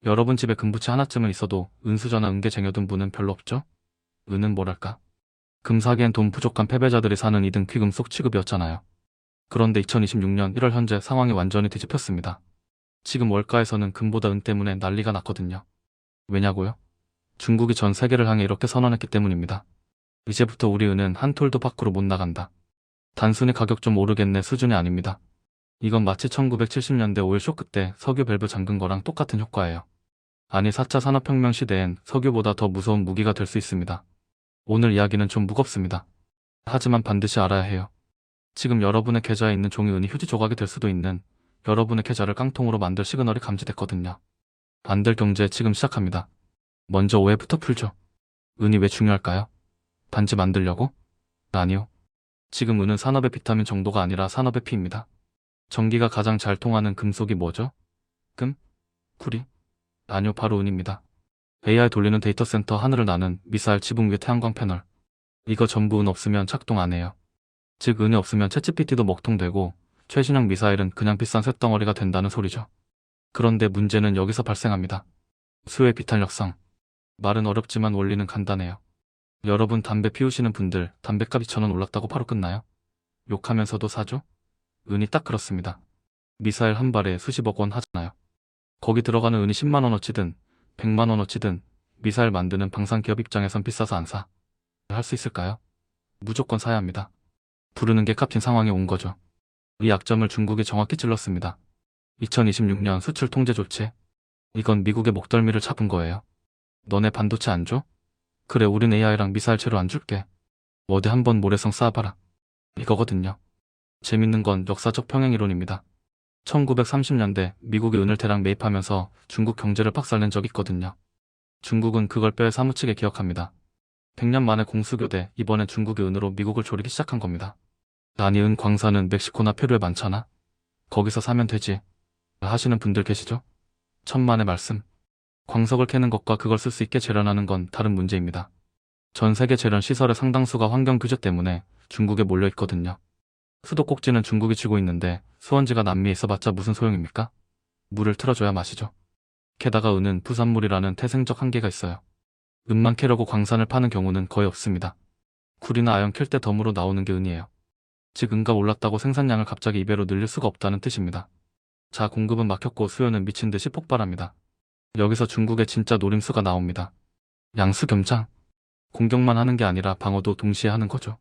여러분 집에 금부치 하나쯤은 있어도 은수저나 은계 쟁여둔 분은 별로 없죠? 은은 뭐랄까? 금 사기엔 돈 부족한 패배자들이 사는 이등 귀금속 취급이었잖아요. 그런데 2026년 1월 현재 상황이 완전히 뒤집혔습니다. 지금 월가에서는 금보다 은 때문에 난리가 났거든요. 왜냐고요? 중국이 전 세계를 향해 이렇게 선언했기 때문입니다. 이제부터 우리 은은 한 톨도 밖으로 못 나간다. 단순히 가격 좀 오르겠네 수준이 아닙니다. 이건 마치 1970년대 오일 쇼크 때 석유 밸브 잠근 거랑 똑같은 효과예요. 아니 4차 산업혁명 시대엔 석유보다 더 무서운 무기가 될 수 있습니다. 오늘 이야기는 좀 무겁습니다. 하지만 반드시 알아야 해요. 지금 여러분의 계좌에 있는 종이 은이 휴지 조각이 될 수도 있는 여러분의 계좌를 깡통으로 만들 시그널이 감지됐거든요. 반들 경제 지금 시작합니다. 먼저 오해부터 풀죠. 은이 왜 중요할까요? 반지 만들려고? 아니요. 지금 은은 산업의 비타민 정도가 아니라 산업의 피입니다. 전기가 가장 잘 통하는 금속이 뭐죠? 금? 구리? 아니요, 바로 은입니다. AI 돌리는 데이터 센터 하늘을 나는 미사일 지붕 위의 태양광 패널. 이거 전부 은 없으면 작동 안 해요. 즉 은이 없으면 챗GPT도 먹통되고 최신형 미사일은 그냥 비싼 쇳덩어리가 된다는 소리죠. 그런데 문제는 여기서 발생합니다. 수요의 비탄력성. 말은 어렵지만 원리는 간단해요. 여러분 담배 피우시는 분들 담배값 2,000원 올랐다고 바로 끝나요? 욕하면서도 사죠? 은이 딱 그렇습니다. 미사일 한 발에 수십억 원 하잖아요. 거기 들어가는 은이 10만 원어치든 100만 원어치든 미사일 만드는 방산기업 입장에선 비싸서 안 사. 할 수 있을까요? 무조건 사야 합니다. 부르는 게 값진 상황에 온 거죠. 이 약점을 중국이 정확히 찔렀습니다. 2026년 수출 통제 조치. 이건 미국의 목덜미를 잡은 거예요. 너네 반도체 안 줘? 그래 우린 AI랑 미사일 채로 안 줄게. 어디 한번 모래성 쌓아봐라. 이거거든요. 재밌는 건 역사적 평행이론입니다. 1930년대 미국이 은을 대량 매입하면서 중국 경제를 박살낸 적이 있거든요. 중국은 그걸 뼈에 사무치게 기억합니다. 100년 만에 공수교대, 이번엔 중국이 은으로 미국을 조리기 시작한 겁니다. 아니 은 광산은 멕시코나 페루에 많잖아. 거기서 사면 되지. 하시는 분들 계시죠? 천만의 말씀. 광석을 캐는 것과 그걸 쓸 수 있게 재련하는 건 다른 문제입니다. 전 세계 재련 시설의 상당수가 환경 규제 때문에 중국에 몰려 있거든요. 수도꼭지는 중국이 쥐고 있는데 수원지가 남미에 있어봤자 무슨 소용입니까? 물을 틀어줘야 마시죠. 게다가 은은 부산물이라는 태생적 한계가 있어요. 은만 캐려고 광산을 파는 경우는 거의 없습니다. 구리나 아연 캘 때 덤으로 나오는 게 은이에요. 즉 은가 올랐다고 생산량을 갑자기 2배로 늘릴 수가 없다는 뜻입니다. 자, 공급은 막혔고 수요는 미친듯이 폭발합니다. 여기서 중국의 진짜 노림수가 나옵니다. 양수 겸장. 공격만 하는 게 아니라 방어도 동시에 하는 거죠.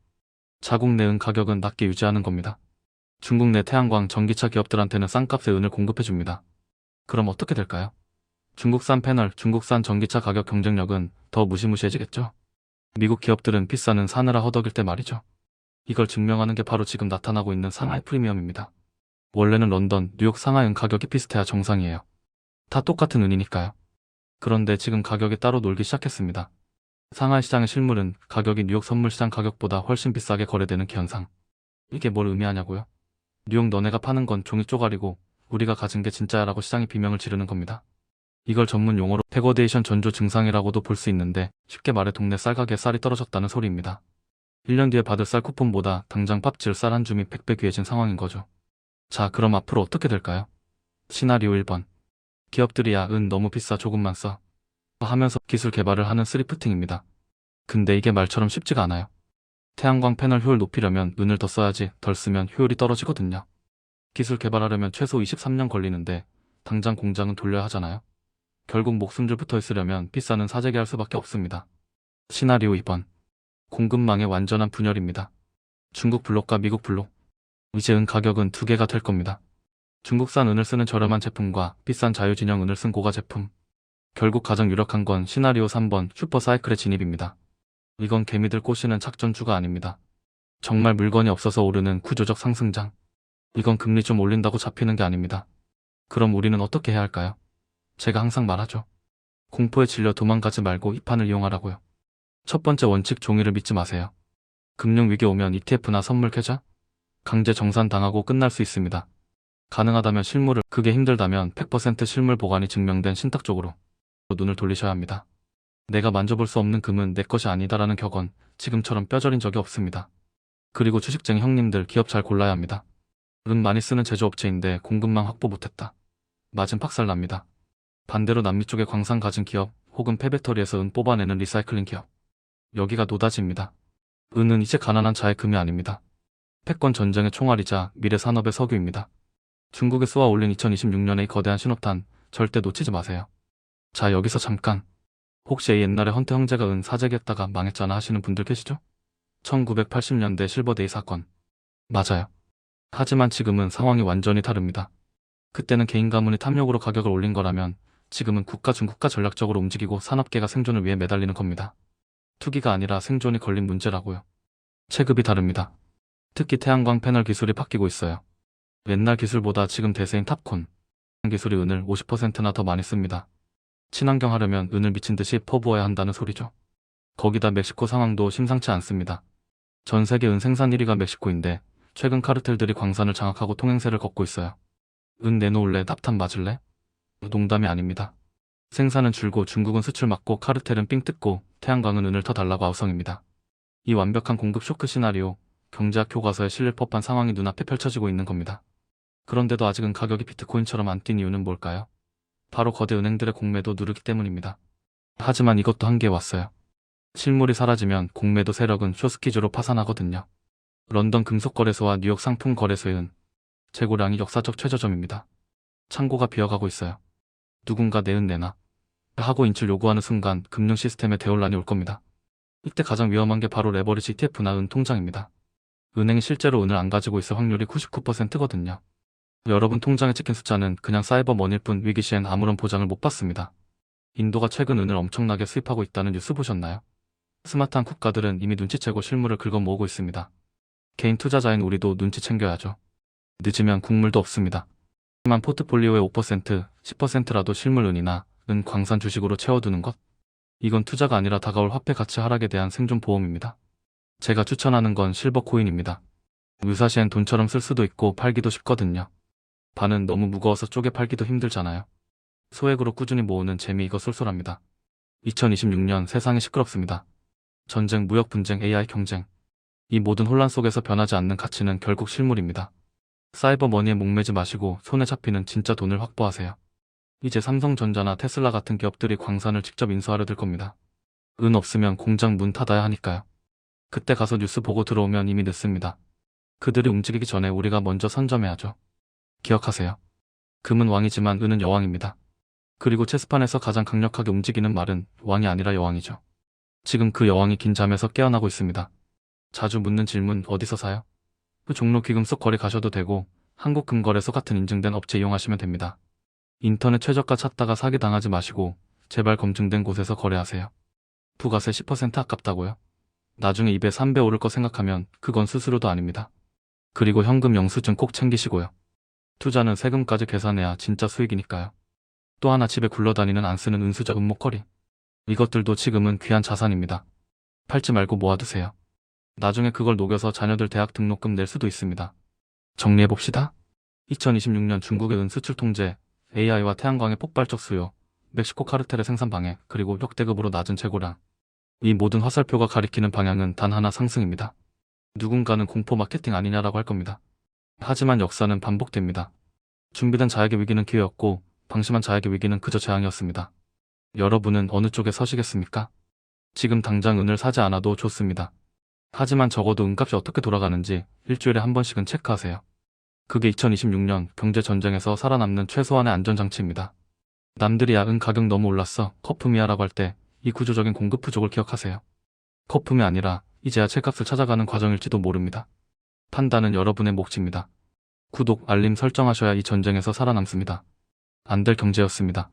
자국 내 은 가격은 낮게 유지하는 겁니다. 중국 내 태양광, 전기차 기업들한테는 싼 값에 은을 공급해줍니다. 그럼 어떻게 될까요? 중국산 패널, 중국산 전기차 가격 경쟁력은 더 무시무시해지겠죠. 미국 기업들은 비싼 은 사느라 허덕일 때 말이죠. 이걸 증명하는 게 바로 지금 나타나고 있는 상하이 프리미엄입니다. 원래는 런던, 뉴욕, 상하이 은 가격이 비슷해야 정상이에요. 다 똑같은 은이니까요. 그런데 지금 가격이 따로 놀기 시작했습니다. 상하이 시장의 실물은 가격이 뉴욕 선물시장 가격보다 훨씬 비싸게 거래되는 현상. 이게 뭘 의미하냐고요? 뉴욕 너네가 파는 건 종이 쪼가리고 우리가 가진 게 진짜야라고 시장이 비명을 지르는 겁니다. 이걸 전문 용어로 데거데이션 전조 증상이라고도 볼 수 있는데 쉽게 말해 동네 쌀가게에 쌀이 떨어졌다는 소리입니다. 1년 뒤에 받을 쌀 쿠폰보다 당장 팝질 쌀 한 줌이 100배 귀해진 상황인 거죠. 자, 그럼 앞으로 어떻게 될까요? 시나리오 1번. 기업들이 야, 은 너무 비싸 조금만 써 하면서 기술 개발을 하는 스리프팅입니다. 근데 이게 말처럼 쉽지가 않아요. 태양광 패널 효율 높이려면 은을 더 써야지 덜 쓰면 효율이 떨어지거든요. 기술 개발하려면 최소 23년 걸리는데 당장 공장은 돌려야 하잖아요. 결국 목숨줄 붙어 있으려면 비싼 은 사재기 할 수밖에 없습니다. 시나리오 2번. 공급망의 완전한 분열입니다. 중국 블록과 미국 블록. 이제 은 가격은 두 개가 될 겁니다. 중국산 은을 쓰는 저렴한 제품과 비싼 자유진영 은을 쓴 고가 제품. 결국 가장 유력한 건 시나리오 3번 슈퍼사이클의 진입입니다. 이건 개미들 꼬시는 작전주가 아닙니다. 정말 물건이 없어서 오르는 구조적 상승장. 이건 금리 좀 올린다고 잡히는 게 아닙니다. 그럼 우리는 어떻게 해야 할까요? 제가 항상 말하죠. 공포에 질려 도망가지 말고 이 판을 이용하라고요. 첫 번째 원칙, 종이를 믿지 마세요. 금융위기 오면 ETF나 선물 계좌? 강제 정산 당하고 끝날 수 있습니다. 가능하다면 실물을, 그게 힘들다면 100% 실물 보관이 증명된 신탁 쪽으로 눈을 돌리셔야 합니다. 내가 만져볼 수 없는 금은 내 것이 아니다라는 격언, 지금처럼 뼈저린 적이 없습니다. 그리고 주식쟁이 형님들, 기업 잘 골라야 합니다. 은 많이 쓰는 제조업체인데 공급망 확보 못했다. 맞은 박살납니다. 반대로 남미 쪽에 광산 가진 기업 혹은 폐배터리에서 은 뽑아내는 리사이클링 기업. 여기가 노다지입니다. 은은 이제 가난한 자의 금이 아닙니다. 패권 전쟁의 총알이자 미래 산업의 석유입니다. 중국에 쏘아 올린 2026년의 거대한 신호탄 절대 놓치지 마세요. 자, 여기서 잠깐. 혹시 옛날에 헌태 형제가 은 사재기했다가 망했잖아 하시는 분들 계시죠? 1980년대 실버데이 사건. 맞아요. 하지만 지금은 상황이 완전히 다릅니다. 그때는 개인 가문이 탐욕으로 가격을 올린 거라면 지금은 국가 중국가 전략적으로 움직이고 산업계가 생존을 위해 매달리는 겁니다. 투기가 아니라 생존이 걸린 문제라고요. 체급이 다릅니다. 특히 태양광 패널 기술이 바뀌고 있어요. 옛날 기술보다 지금 대세인 탑콘 기술이 은을 50%나 더 많이 씁니다. 친환경 하려면 은을 미친듯이 퍼부어야 한다는 소리죠. 거기다 멕시코 상황도 심상치 않습니다. 전 세계 은 생산 1위가 멕시코인데 최근 카르텔들이 광산을 장악하고 통행세를 걷고 있어요. 은 내놓을래? 납탄 맞을래? 농담이 아닙니다. 생산은 줄고 중국은 수출 막고 카르텔은 삥 뜯고 태양광은 은을 더 달라고 아우성입니다. 이 완벽한 공급 쇼크 시나리오, 경제학 교과서에 실릴 법한 상황이 눈앞에 펼쳐지고 있는 겁니다. 그런데도 아직은 가격이 비트코인처럼 안 뛴 이유는 뭘까요? 바로 거대 은행들의 공매도 누르기 때문입니다. 하지만 이것도 한계에 왔어요. 실물이 사라지면 공매도 세력은 쇼스키즈로 파산하거든요. 런던 금속거래소와 뉴욕 상품거래소의 은 재고량이 역사적 최저점입니다. 창고가 비어가고 있어요. 누군가 내 은 내놔 하고 인출 요구하는 순간 금융 시스템에 대혼란이 올 겁니다. 이때 가장 위험한 게 바로 레버리지 ETF나 은 통장입니다. 은행이 실제로 은을 안 가지고 있을 확률이 99%거든요. 여러분 통장에 찍힌 숫자는 그냥 사이버 머니일 뿐 위기 시엔 아무런 보장을 못 받습니다. 인도가 최근 은을 엄청나게 수입하고 있다는 뉴스 보셨나요? 스마트한 국가들은 이미 눈치채고 실물을 긁어 모으고 있습니다. 개인 투자자인 우리도 눈치 챙겨야죠. 늦으면 국물도 없습니다. 하지만 포트폴리오의 5%, 10%라도 실물 은이나 은 광산 주식으로 채워두는 것? 이건 투자가 아니라 다가올 화폐 가치 하락에 대한 생존 보험입니다. 제가 추천하는 건 실버 코인입니다. 유사시엔 돈처럼 쓸 수도 있고 팔기도 쉽거든요. 반은 너무 무거워서 쪼개 팔기도 힘들잖아요. 소액으로 꾸준히 모으는 재미 이거 쏠쏠합니다. 2026년 세상이 시끄럽습니다. 전쟁, 무역 분쟁, AI 경쟁. 이 모든 혼란 속에서 변하지 않는 가치는 결국 실물입니다. 사이버 머니에 목매지 마시고 손에 잡히는 진짜 돈을 확보하세요. 이제 삼성전자나 테슬라 같은 기업들이 광산을 직접 인수하려 들 겁니다. 은 없으면 공장 문 닫아야 하니까요. 그때 가서 뉴스 보고 들어오면 이미 늦습니다. 그들이 움직이기 전에 우리가 먼저 선점해야죠. 기억하세요. 금은 왕이지만 은은 여왕입니다. 그리고 체스판에서 가장 강력하게 움직이는 말은 왕이 아니라 여왕이죠. 지금 그 여왕이 긴 잠에서 깨어나고 있습니다. 자주 묻는 질문 어디서 사요? 그 종로 귀금속 거래 가셔도 되고 한국금거래소 같은 인증된 업체 이용하시면 됩니다. 인터넷 최저가 찾다가 사기 당하지 마시고 제발 검증된 곳에서 거래하세요. 부가세 10% 아깝다고요? 나중에 2배 3배 오를 거 생각하면 그건 스스로도 아닙니다. 그리고 현금 영수증 꼭 챙기시고요. 투자는 세금까지 계산해야 진짜 수익이니까요. 또 하나 집에 굴러다니는 안 쓰는 은수저 은목걸이. 이것들도 지금은 귀한 자산입니다. 팔지 말고 모아두세요. 나중에 그걸 녹여서 자녀들 대학 등록금 낼 수도 있습니다. 정리해봅시다. 2026년 중국의 은 수출 통제, AI와 태양광의 폭발적 수요, 멕시코 카르텔의 생산 방해, 그리고 역대급으로 낮은 재고량. 이 모든 화살표가 가리키는 방향은 단 하나 상승입니다. 누군가는 공포 마케팅 아니냐라고 할 겁니다. 하지만 역사는 반복됩니다. 준비된 자에게 위기는 기회였고 방심한 자에게 위기는 그저 재앙이었습니다. 여러분은 어느 쪽에 서시겠습니까? 지금 당장 은을 사지 않아도 좋습니다. 하지만 적어도 은값이 어떻게 돌아가는지 일주일에 한 번씩은 체크하세요. 그게 2026년 경제전쟁에서 살아남는 최소한의 안전장치입니다. 남들이 야 은 가격 너무 올랐어 거품이야 라고 할 때 이 구조적인 공급 부족을 기억하세요. 거품이 아니라 이제야 채값을 찾아가는 과정일지도 모릅니다. 판단은 여러분의 몫입니다. 구독, 알림 설정하셔야 이 전쟁에서 살아남습니다. 안 될 경제였습니다.